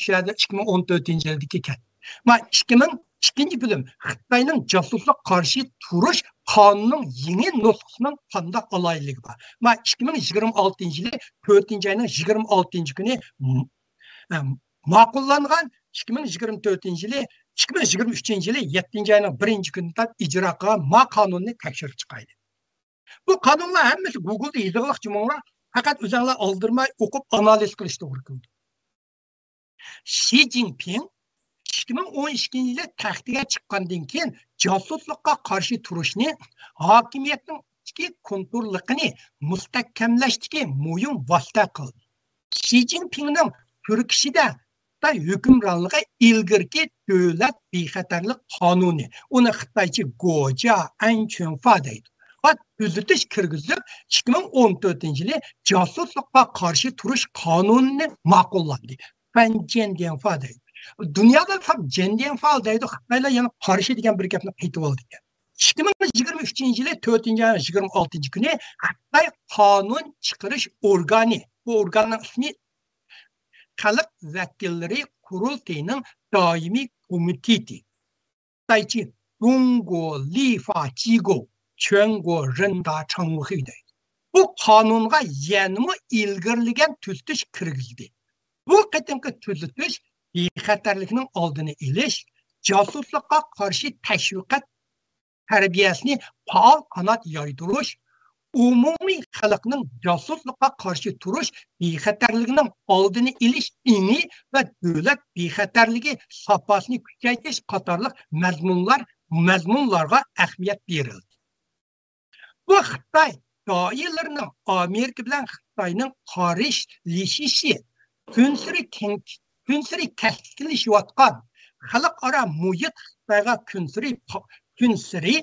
şəhərdə 2014-cü ildəki ekan. Ma 2002-ci bölüm Xitayning jasusluq qarşı turuş qanunun yeni nusxasının qandaq alayligi var. Ma 2026-cı il 4-cü ayının 26-cı günü ma'qullangan 2024-cü il 2023-cü il 7-ci ayının 1-ci günündə icra qilgan ma qanunni tekshirib chiqaydi. Bu qanunlar hammasi Google'da yoziliq jumonglar faqat o'zinglar oldirmay o'qib analiz qilish to'g'ri keldi. Xi Jinping 2012 yılı taxtiga chiqqandan keyin josuslikqa qarshi turishni hokimiyatning ichki konturligini mustahkamlashdagi muhim vosita qildi. Xi Jinpingning Turkiyada hukmronligi ilgirki davlat bexatarlik qonuni, uni Xitoycha Goja Anchunfa deydi. Va tuzitish kirgizib 2014 yılı josuslikqa qarshi turish qonunini ma'qulladi. Fanjendianfa deydi. Dünyada tam Jendianfa deydi, Xitoylar yana qarshi degan bir gapni aytib oldi. 2023 yılı 4-cü ayın 26-cı günü Xitoy qonun chiqarish organi, bu organning ismi Xalq vakilleri Qurultayının daimi komiteti. Xitoycha Zhongguo Lifa Jigo Chuanguo Renda Chenghui deydi. Bu qonunga yanımı ilgirligen tuzitish kirgizdi. Bu qatimki tuzitish bexatarlikning oldini olish, josuslikqa qarshi tashviqot tarbiyasini faol qanot yoydirish, umumiy xalqning josuslikqa qarshi turish bexatarligining oldini olish ini va davlat bexatarligi safosini kuchaytirish qatorliq mazmunlarga ahamiyat berildi. Bu Xitoy doiralarining Amerika bilan Xitoyning qarishlashishi kunsiri keskinleşiyotgan xalqaro muhit Xitoyga kunsiri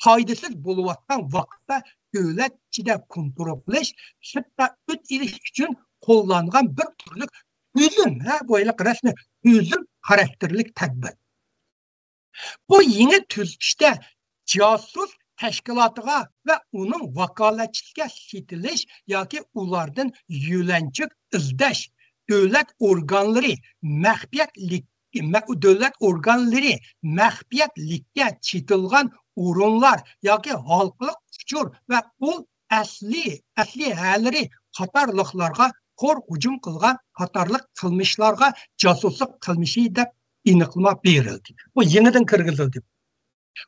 foydasiz bo'layotgan vaqtda davlat ichida kontrol qilish, hatto o't ilish uchun qo'llangan bir turlik tuzum, bo'yliq rasmi tuzum xarakterlik tadbir. Bu yeni tuzishda josus tashkilotiga va uning vakolatchisiga setilish yoki ulardan yo'lanchiq izlash, davlat organlari maxfiyatlikka chetilgan o'rinlar yoki xalqlik uchur va ul asli halari qatorliqlarga qo'r hujum qilgan qatorliq qilmishlarga josuslik qilmishi deb aniqlama berildi. Bu yenidan kirgizildi.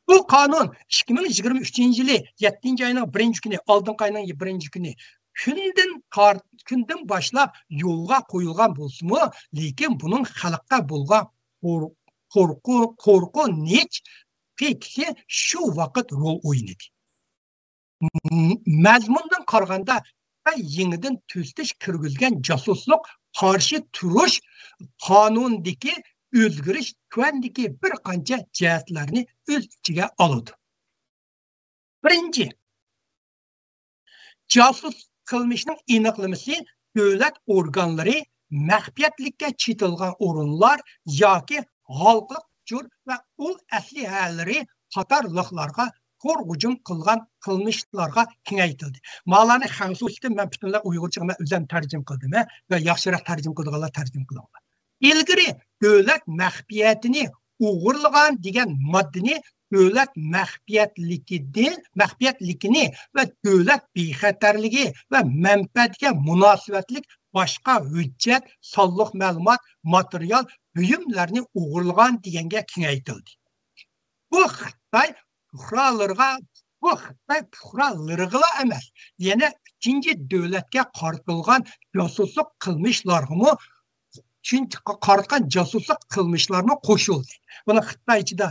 Bu qonun 2023 yılı 7-ci ayının 1-ci günü, oldingi ayının 1-ci günü kundan başlap yo'lga qo'yilgan bo'lsa-mu, lekin buning xalqqa bo'lgan qo'rquv nech fikri shu vaqt rol o'ynadi. Mazmundan qaraganda yenidan tuzitish kirgizgan josuslik qarshi turish qonundagi o'zgarish tuandagi bir qancha jihatlarni o'z ichiga oladi. Birinchi, josus qilmishning aniqlamasi davlat organlari maxfiyatlikka chetilgan o'rinlar yoki xalqlik uchur va ul asli hallari qatorliqlarga qo'r hujum qilgan qilmishlarga kengaytirildi. Ma'lani xansusda men butunlay uyg'urchaga o'zim tarjim qildim va yaxshiroq tarjim qilganlar tarjim qilganlar. İlgiri davlat maxfiyatini o'g'irlagan degan moddani davlat maxfiyatligini va davlat bexatarligi va manfaatga munosabatlik boshqa hujjat, sonliq ma'lumot, material buyumlarni o'g'irlagan deganga kengaytirildi. Bu Xitoy fuqarolariga emas, yana ikkinchi davlatga qartilgan josuslik qilmishlarga çünkü qaratgan josuslik qilmishlarni qo'shildi. Buni Xitoy ichida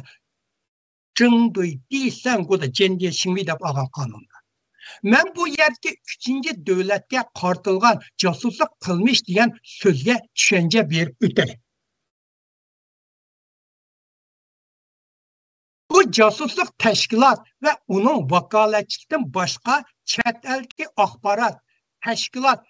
Zhengdui Disanguda Jendiye Xingmi deb olgan qonunlar. Men bu yerga 3-chi davlatga qartilgan josuslik qilmish degan so'zga tushuncha berib o'tay. Bu josuslik tashkilot va uning vakolatchisidan boshqa chet eldagi axborot tashkilot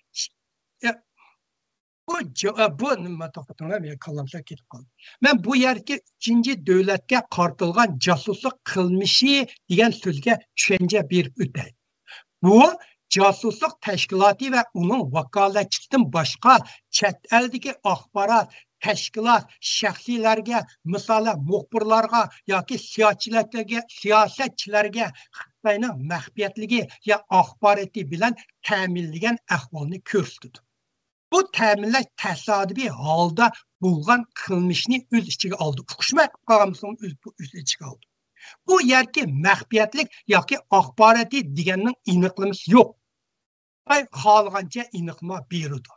Men bu yerga 3-chi davlatga qartilgan josuslik qilmishi degan so'zga tushuncha berib o'tay. Bu Casusluk təşkilatı və onun vakaletçisindən başqa chet eldeki axbarat, təşkilat, şəxsilərə, misala muxbirlərə, yoki siyasətçilərə Xitayning məxfiyyətligi ya axbaratı bilan təminləyən əhvalını göstərdi. Bu təminləş təsadüfi halda bulğan qılmışını öz içine aldı. Fuquşma qanununun öz içine aldı. Bu yerki məxfiyyətlik yoki axbaratı deganning aniqlaması yo'q. Ay xalqancha aniqma berdi.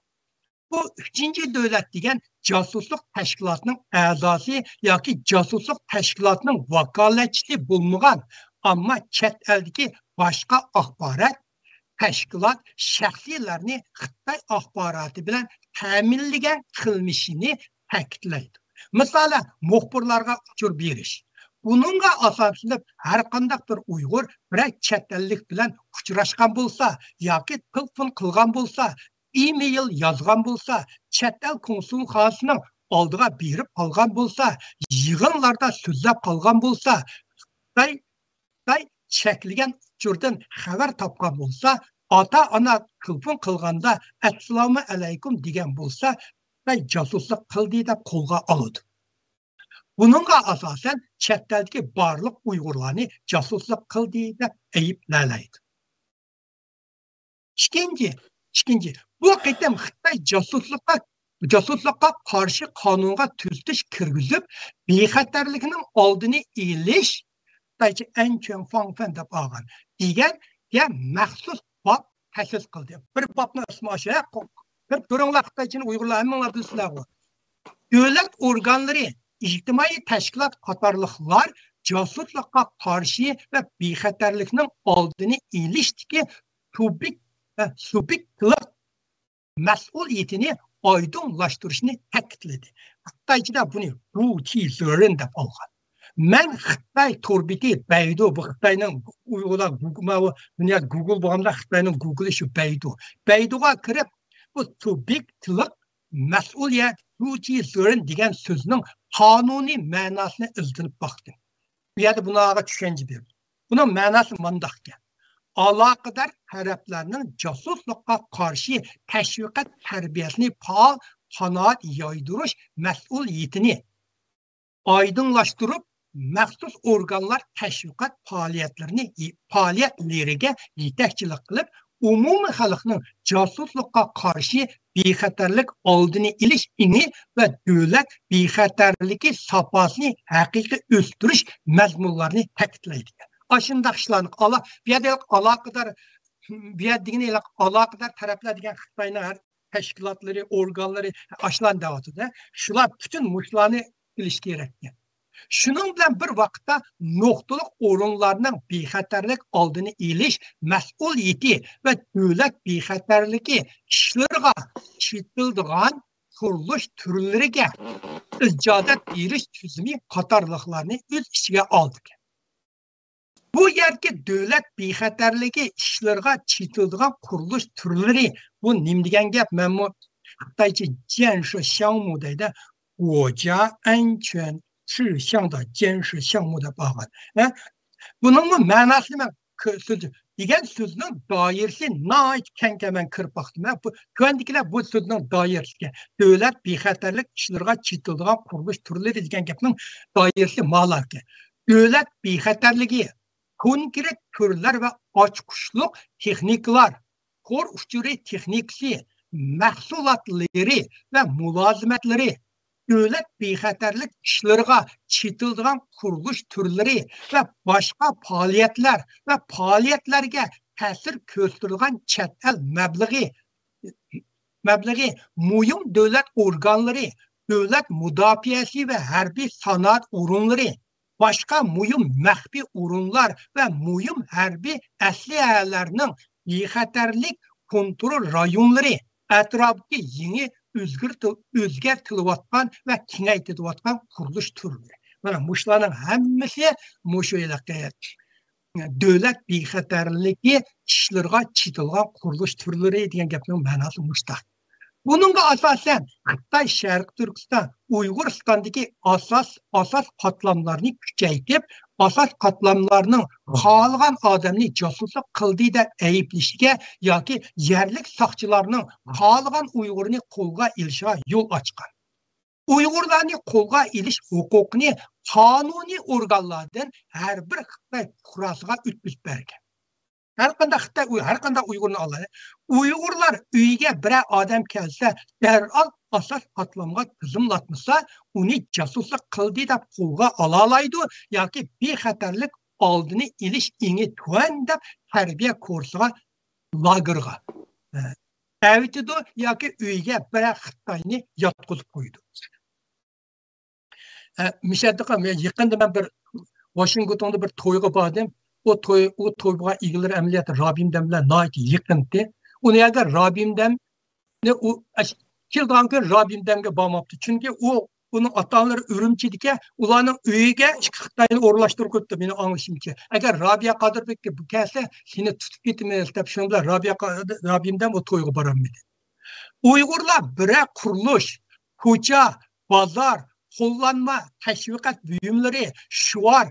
Bu üçüncü devlet degan casusluk təşkilatının a'zosi yoki casusluk təşkilatının vakaletçisi bo'lmagan, amma chet eldeki başqa axbarat təşkilat şəxsilərini Xitay axbaratı bilan təminləgan qilmishini ta'kidlaydi. Misala muxbirlarga uçur berish. Bununla asaslanıp her qandaq bir Uyghur bir chet ellik bilan uchrashgan bo'lsa yoki telefon qilgan bo'lsa, e-mail yozgan bo'lsa, chet el konsulxonasining oldiga berib qolgan bo'lsa, yig'inlarda so'zlab qolgan bo'lsa, Xitoy chekilgan uchurdan xabar topgan bo'lsa, ota-ona telefon qilganda assalomu alaykum degan bo'lsa, Xitoy josuslik qildi deb qo'lga oladi. Bununla asasen chet eldeki barliq Uyg'urlarni josuslik qildi deb ayblaydi. İkinci, bu qitim Xitoy josuslikqa qarshi qonunga tuzatish kirgizib, bexatarlikning oldini olish Xitoycha anchun fangfen deb olgan degan maxsus bob ta'sis qildi. Bir bobni ismi o'sha, bir ko'ringlar Xitoychani Uyg'urlar hammalar bilsinlar. Davlat organlari ijtimoiy tashkilot qatorliqlar josuslikqa qarshi va bexatarlikning oldini olishdagi subyektlik mas'uliyatini oydinlashtirishni ta'kidladi. Xitoychada buni ruhi zo'rin deb olgan. Men Xitoy torbiti Baidu, bu Xitoyning Uyg'urlar Google bo'lganda Xitoyning Google shu Baidu. Baiduga kirib bu subyektlik mas'uliyat ruhi zo'rin degan so'zning qonuniy ma'nosini izlanib baktım. Bu yerda bunaqa tushuncha berdi. Buning ma'nosi mundaqkan. Aloqador taraflarning josuslikqa qarshi tashviqot tarbiyasini faol qanoat yoydirish mas'uliyatini oydinlashtirib, maxsus organlar tashviqot faoliyatlariga yetakchilik qilib, umumiy xalqning josuslikqa qarshi bexatarlik oldini olish ini va davlat bexatarligi safosini haqiqiy o'stirish mazmunlarini ta'kidlaydi. Aşındaq işlarni aloqador taraflar degan Xitoyning tashkilotlari, organlari aşılan davatıda. Şular bütün muşlarni bilish kerak. Şunun bilan bir vaqtda nuqtaliq o'rinlarning bexatarlik oldini olish mas'uliyati va davlat bexatarligi ishlariga chetildigan qurilish turlariga ijozat berish tuzumi qatorliqlarni o'z ichiga oldi. Bu yerki davlat bexatarligi ishlariga chetildigan qurilish turlari bu nim degan gap? Men bu Xitoycha jianshi xiangmu deydi. 国家安全事项的监视项目的报告。Bunun ma'nosi nima? Degan so'zning doirasi nihoyat keng men kirib baxtim. Bu ko'ndikilar bu so'zning doirasiga davlat bexatarlik ishlariga chetildigan qurilish turlari degan gapning doirasi ma'lumki. Davlat bexatarligi konkret turlar va ochqushliq texnikalar, qo'r uchuri texnikasi, mahsulotlari va mulozimatlari davlat bexatarlik ishlariga chetildigan qurilish turlari va boshqa faoliyatlar va faoliyatlarga ta'sir ko'rsatilgan chet el mablag'i muhim davlat organlari, davlat mudofaasi va harbiy sanoat o'rinlari, boshqa muhim maxfiy o'rinlar va muhim harbiy aslihalarning bexatarlik kontrol rayonlari atrofidagi yangi o'zgartirilayotgan va kengaytirilayotgan qurilish turlari. Mana mushlarning hammasi davlat bexatarligi ishlariga chetilgan qurilish turlari degan gapning ma'nosi mushtaq. Bununla asasen Xitoy Sharq Turkiston, Uyg'uristondagi asas qatlamlarni kuchaytirib, asas katlamlarının xalğan adamni casusluk qildi deb ayıplishiga yoki yerlik saqchilarning xalğan Uyg'urni qo'lga ilishiga yo'l ochgan. Uyg'urlarni qo'lga ilish huquqini qonuniy organlardan har bir Xitoy fuqarosiga o'tkazib bergan. Her qanday Uyg'urni oladi. Uyg'urlar uyiga bir odam kelsa, darhol asas qatlamga tizimlatmasa, uni jasuslik qildi deb qo'lga ola oladi yoki bexatarlik oldini ilish ingi tuan deb tarbiya kursiga lagerga avitidu yoki uyiga bir Xitoyni yotqizib qo'ydi. Mishalda men yaqinda men bir Washingtonda bir to'yga bordim. O toyga ilgili ameliyat Rabimdem bilan nayt yıkıntı. Onu agar Rabimdem ne o kildanki Rabimdemge bormaptı. Çünkü onun ataları Ürümçidike ularning uyiga Xitoyni o'rlashtirib qo'yibdi meni anglashimcha. Agar Rabiya Qodirbekka bu kelsa, seni tutib ketamiz deb shunda Rabimdem o to'yga borolmaydi. Uyg'urlar bira qurilish, ko'cha, bozor, qo'llanma, tashviqot buyumlari, shuar,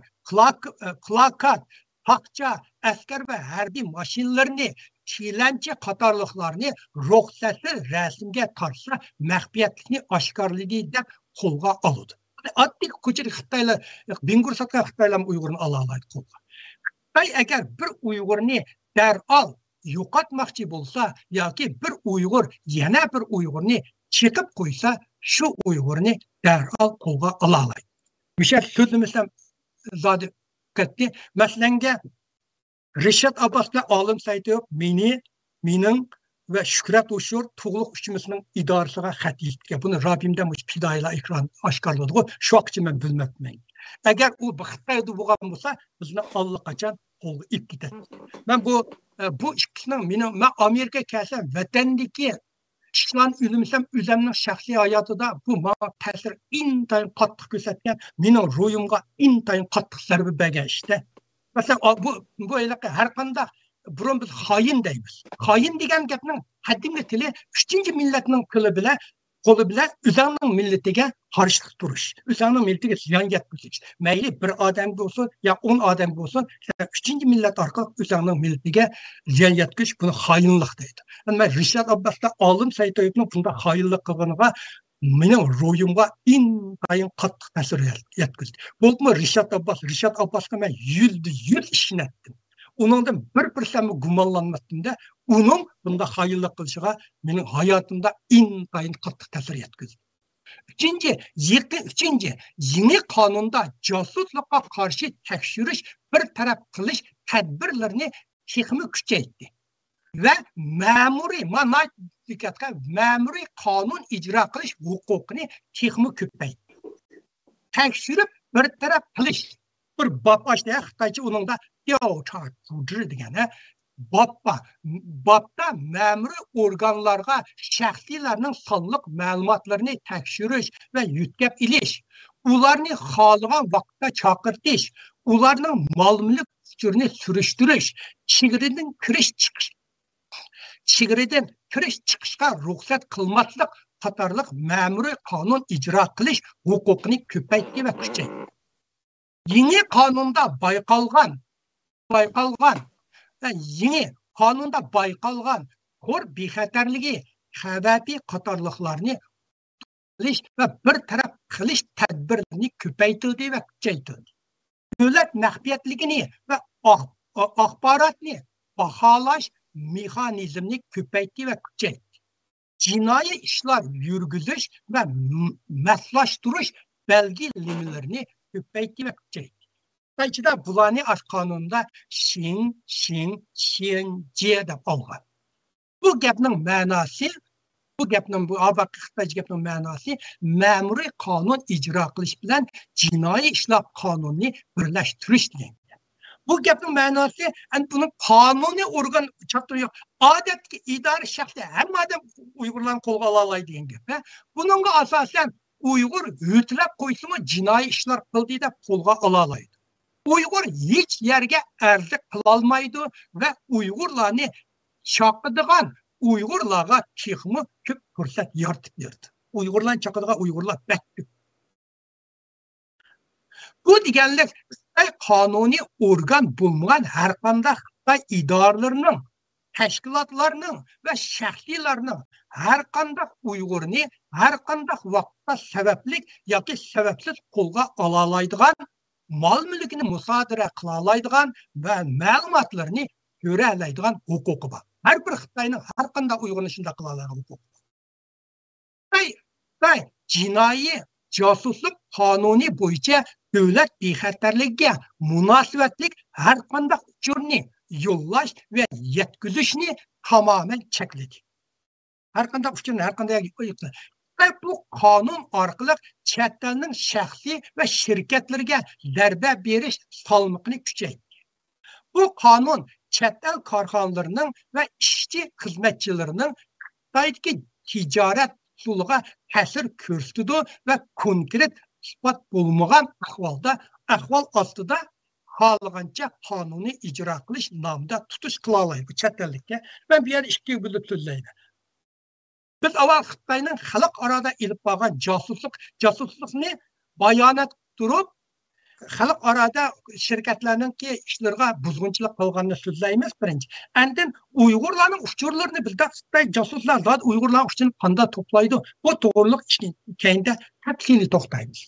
plakat, Pakça, asker ve harbiy maşinlerini, çiğlençe katarlıklarını ruhsatsız resimge tarsa mahfiyetlikini aşkarladı da kolga alıdı. Adli koçeri Xitayla, Bingur Sakka Xitayla Uygur'un alalaydı kolga. Xitay eğer bir Uygur'unu derhal yo'qotmoqchi bo'lsa yoki bir Uyg'ur yana bir Uyg'urni chekib qo'ysa, shu Uyg'urni darhol qo'lga ola oladi. Misol so'zimizdan zodi ketdi. Masalanga Rishad Abbas'la olim sayti yo'q, mening va Shukrat Ushur tug'liq uchimizning idorasiga xat yetdi. Buni Rabimdan fidoyilar ekran oshkorladi. Shoqchi men bilmayman. Agar u Xitoyda bo'lgan bo'lsa, bizni allaqachon qo'lga ip ketadi. Men bu ikkisining men Amerika kelsam vatandagi ishlan o'limsam o'zimning shaxsiy hayotida bu menga ta'sir intayin qattiq ko'rsatgan, mening ruhimga intayin qattiq zarba bergan ishda. Masalan, bu har qanday burun biz xoin deymiz. Xoin degan gapning haddingi tili 3-chi millatning tili bilan qo'li bilan o'zingning millatiga qarshilik turish, o'zingning millatiga ziyon yetkazish. Mayli bir odam bo'lsin, yo 10 odam bo'lsin, 3-chi millat orqali o'zingning millatiga ziyon yetkazish buni xoinlik deydi. Men Rishad Abbasda olim Saytoyevning bunda xoinlik qilganiga mening ruhimga intayin qattiq ta'sir yetkazdi. Bo'lma Rishad Abbasga men yuz ishlatdim. Onundan bir sami gumonlanmasında onun bunda hayırlı kılışıga benim hayatımda intayin qattiq ta'sir yetkazdi. Üçüncü, yeni kanunda casuslukka karşı tekşiriş, bir taraf kılış tedbirlerini texmi küçeytti. Ve memuri kanun icra kılış hukukunu texmi köpeytti. Tekşirip bir taraf kılış. Bir bab açtı, Xitaycha onun da Yavçak Fucur degeni babda memuri organlarga şəxsilərinin sonliq məlumatlarını təkşiriş və yütkəb iliş, ularını xalığan vaxtda çaqırtış, ularının mal-mülk fikrini sürüşdürüş, çiğriden kiriş çıxışqa ruxsat qılmaslıq qatarlıq memuri kanun icra qilish hukukunu köpəytdi və küçəytdi. Yeni kanunda bayqalgan yeni kanunda bayqalgan kor bexatarligi, xababi qatorliqlarni qilish va bir taraf qilish tadbirini ko'paytirdi va kuchaytirdi. Davlat maxfiyatligini va axborotni baholash mexanizmini ko'paytirdi va kuchaytirdi. Jinoiy ishlar yurgizish va maslashtirish belgilemelerini ko'paytirdi va kuchaytirdi. Xitoychada bularni kanunda Xinjiang deb olgan. Bu gapning ma'nosi, bu Xitoycha gapning ma'nosi ma'muriy qonun ijro qilish bilan jinoiy ishlar qonunini birlashtirish degan. Bu gapning ma'nosi buni qonuniy organ chaqiriq yo'q. Odatdagi idora shaxsi hamma odam Uyg'urlarni qo'lga ola oladi degan gap. Buningga asosan Uyg'ur yutlab qo'ysa jinoiy ishlar qildi deb qo'lga ola oladi. Uyghur hiç yerge erzik kılalmaydı ve Uygurlarını çakıdıgan Uygurlarga çıkımı köp fırsat yaratıp verdi. Uygurlarını çakıdıgan Uygurlar bekti. Bu degenler qonuniy organ bo'lmagan har qanday Xitoy idoralarining, tashkilotlarning va shaxsiylarning har qanday Uyg'urni har qanday vaqtda sabablik yoki sababsiz qo'lga ola oladigan, mol mulkini musodara qila oladigan va ma'lumotlarni ko'ra oladigan huquqi bor. Har bir Xitoyning har qanday Uyg'urni shunday qila oladigan huquqi bor. Xitoy jinoiy josuslik qonuni bo'yicha davlat bexatarligiga munosabatlik har qanday uchurni yo'llash va yetkazishni tamoman chekladi. Har qanday uchurni har qanday bu qonun orqali chet elning shaxsiy va shirkatlarga zarba berish salmoqni kuchaytirdi. Bu qonun chet el korxonalarining va ishchi xizmatchilarining Xitoydagi tijorat usuliga ta'sir ko'rsatdi va konkret isbot bo'lmagan ahvol ostida xohlagancha qonuniy ijro qilish nomida tutish qila oladi bu chet ellikka. Men bu yerda ikki bo'lib so'zlayman. Biz avval Xitoyning xalqaro ilib borgan josuslikni bayonot turib, xalqaro shirkatlarningki ishlariga buzg'unchilik qilganini so'zlaymiz birinchi. Endi Uyg'urlarning uchurlarini bizda Xitoy josuslar Uyg'urlar uchun qanday to'playdi? Bu to'g'riliq ishni keyinda tafsili to'xtaymiz.